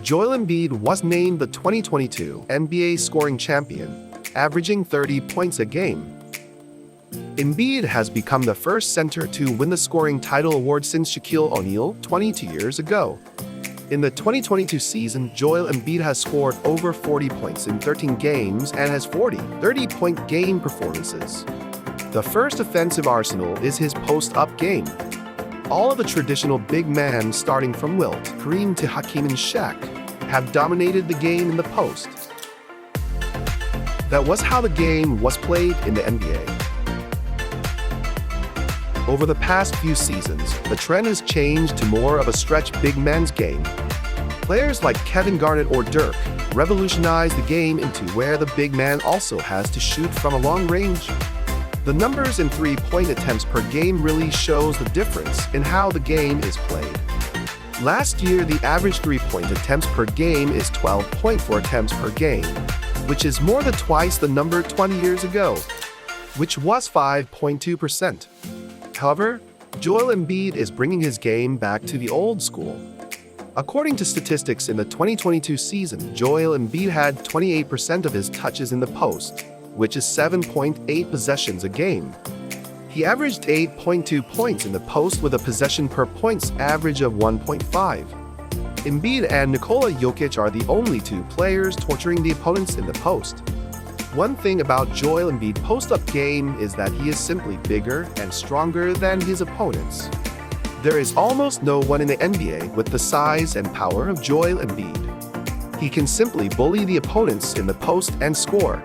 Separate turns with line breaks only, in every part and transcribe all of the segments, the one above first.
Joel Embiid was named the 2022 NBA scoring champion, averaging 30 points a game. Embiid has become the first center to win the scoring title award since Shaquille O'Neal 22 years ago. In the 2022 season, Joel Embiid has scored over 40 points in 13 games and has 30-point game performances. The first offensive arsenal is his post-up game. All of the traditional big men, starting from Wilt, Kareem to Hakeem and Shaq, have dominated the game in the post. That was how the game was played in the NBA. Over the past few seasons, the trend has changed to more of a stretch big men's game. Players like Kevin Garnett or Dirk revolutionized the game into where the big man also has to shoot from a long range. The numbers in three-point attempts per game really shows the difference in how the game is played. Last year, the average three-point attempts per game is 12.4 attempts per game, which is more than twice the number 20 years ago, which was 5.2%. However, Joel Embiid is bringing his game back to the old school. According to statistics in the 2022 season, Joel Embiid had 28% of his touches in the post, which is 7.8 possessions a game. He averaged 8.2 points in the post with a possession per points average of 1.5. Embiid and Nikola Jokic are the only two players torturing the opponents in the post. One thing about Joel Embiid's post-up game is that he is simply bigger and stronger than his opponents. There is almost no one in the NBA with the size and power of Joel Embiid. He can simply bully the opponents in the post and score.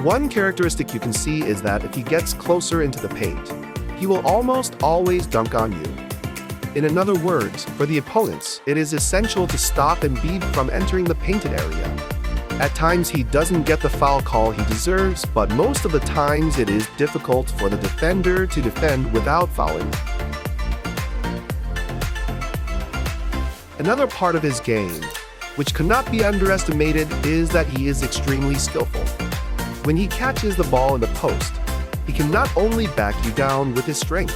One characteristic you can see is that if he gets closer into the paint, he will almost always dunk on you. In other words, for the opponents, it is essential to stop Embiid from entering the painted area. At times he doesn't get the foul call he deserves, but most of the times it is difficult for the defender to defend without fouling. Another part of his game, which cannot be underestimated, is that he is extremely skillful. When he catches the ball in the post, he can not only back you down with his strength,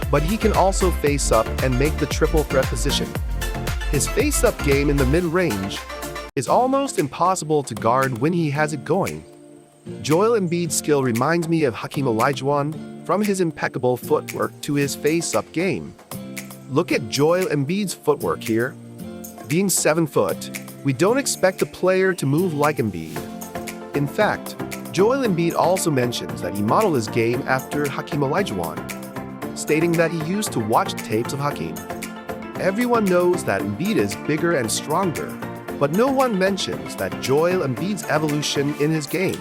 but he can also face up and make the triple threat position. His face-up game in the mid-range is almost impossible to guard when he has it going. Joel Embiid's skill reminds me of Hakeem Olajuwon, from his impeccable footwork to his face-up game. Look at Joel Embiid's footwork here. Being 7 foot, we don't expect a player to move like Embiid. In fact, Joel Embiid also mentions that he modeled his game after Hakeem Olajuwon, stating that he used to watch tapes of Hakeem. Everyone knows that Embiid is bigger and stronger, but no one mentions that Joel Embiid's evolution in his game.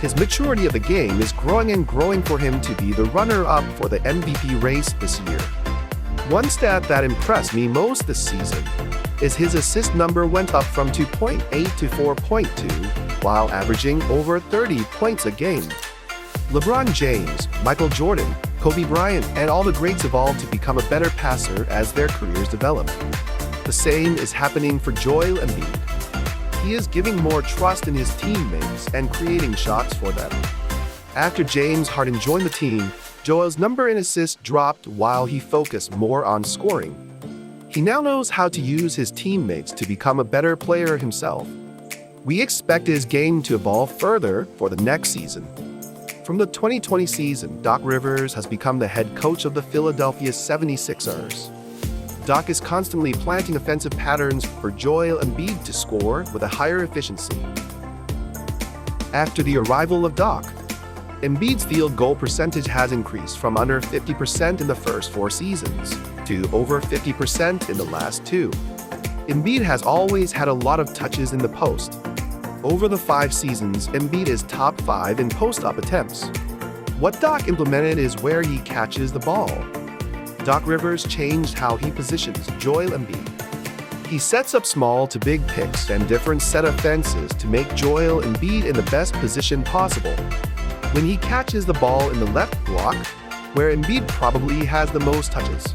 His maturity of the game is growing and growing for him to be the runner-up for the MVP race this year. One stat that impressed me most this season is his assist number went up from 2.8 to 4.2, while averaging over 30 points a game. LeBron James, Michael Jordan, Kobe Bryant, and all the greats evolved to become a better passer as their careers developed. The same is happening for Joel Embiid. He is giving more trust in his teammates and creating shots for them. After James Harden joined the team, Joel's number in assists dropped while he focused more on scoring. He now knows how to use his teammates to become a better player himself. We expect his game to evolve further for the next season. From the 2020 season, Doc Rivers has become the head coach of the Philadelphia 76ers. Doc is constantly planting offensive patterns for Joel Embiid to score with a higher efficiency. After the arrival of Doc, Embiid's field goal percentage has increased from under 50% in the first 4 seasons to over 50% in the last 2. Embiid has always had a lot of touches in the post. Over the 5 seasons, Embiid is top 5 in post-up attempts. What Doc implemented is where he catches the ball. Doc Rivers changed how he positions Joel Embiid. He sets up small to big picks and different set of fences to make Joel Embiid in the best position possible. When he catches the ball in the left block, where Embiid probably has the most touches,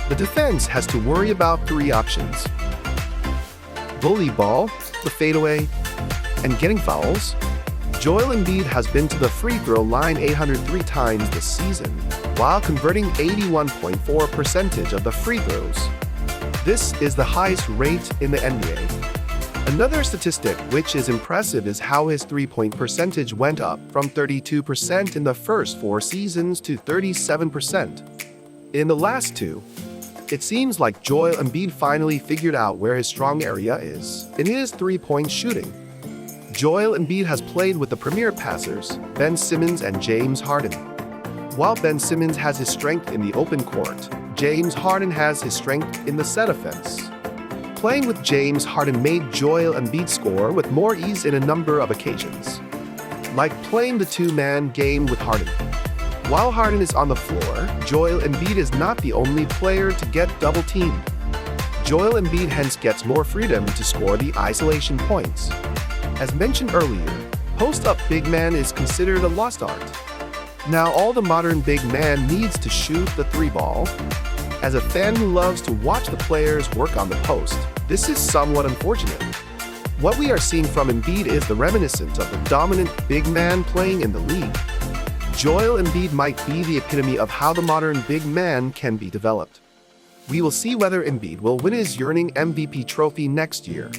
the defense has to worry about 3 options: bully ball, the fadeaway, and getting fouls. Joel Embiid has been to the free throw line 803 times this season, while converting 81.4% of the free throws. This is the highest rate in the NBA. Another statistic which is impressive is how his three-point percentage went up from 32% in the first 4 seasons to 37% in the last 2. It seems like Joel Embiid finally figured out where his strong area is in his three-point shooting. Joel Embiid has played with the premier passers, Ben Simmons and James Harden. While Ben Simmons has his strength in the open court, James Harden has his strength in the set offense. Playing with James Harden made Joel Embiid score with more ease in a number of occasions, like playing the two-man game with Harden. While Harden is on the floor, Joel Embiid is not the only player to get double-teamed. Joel Embiid hence gets more freedom to score the isolation points. As mentioned earlier, post-up big man is considered a lost art. Now all the modern big man needs to shoot the three-ball. As a fan who loves to watch the players work on the post, this is somewhat unfortunate. What we are seeing from Embiid is the reminiscent of the dominant big man playing in the league. Joel Embiid might be the epitome of how the modern big man can be developed. We will see whether Embiid will win his yearning MVP trophy next year.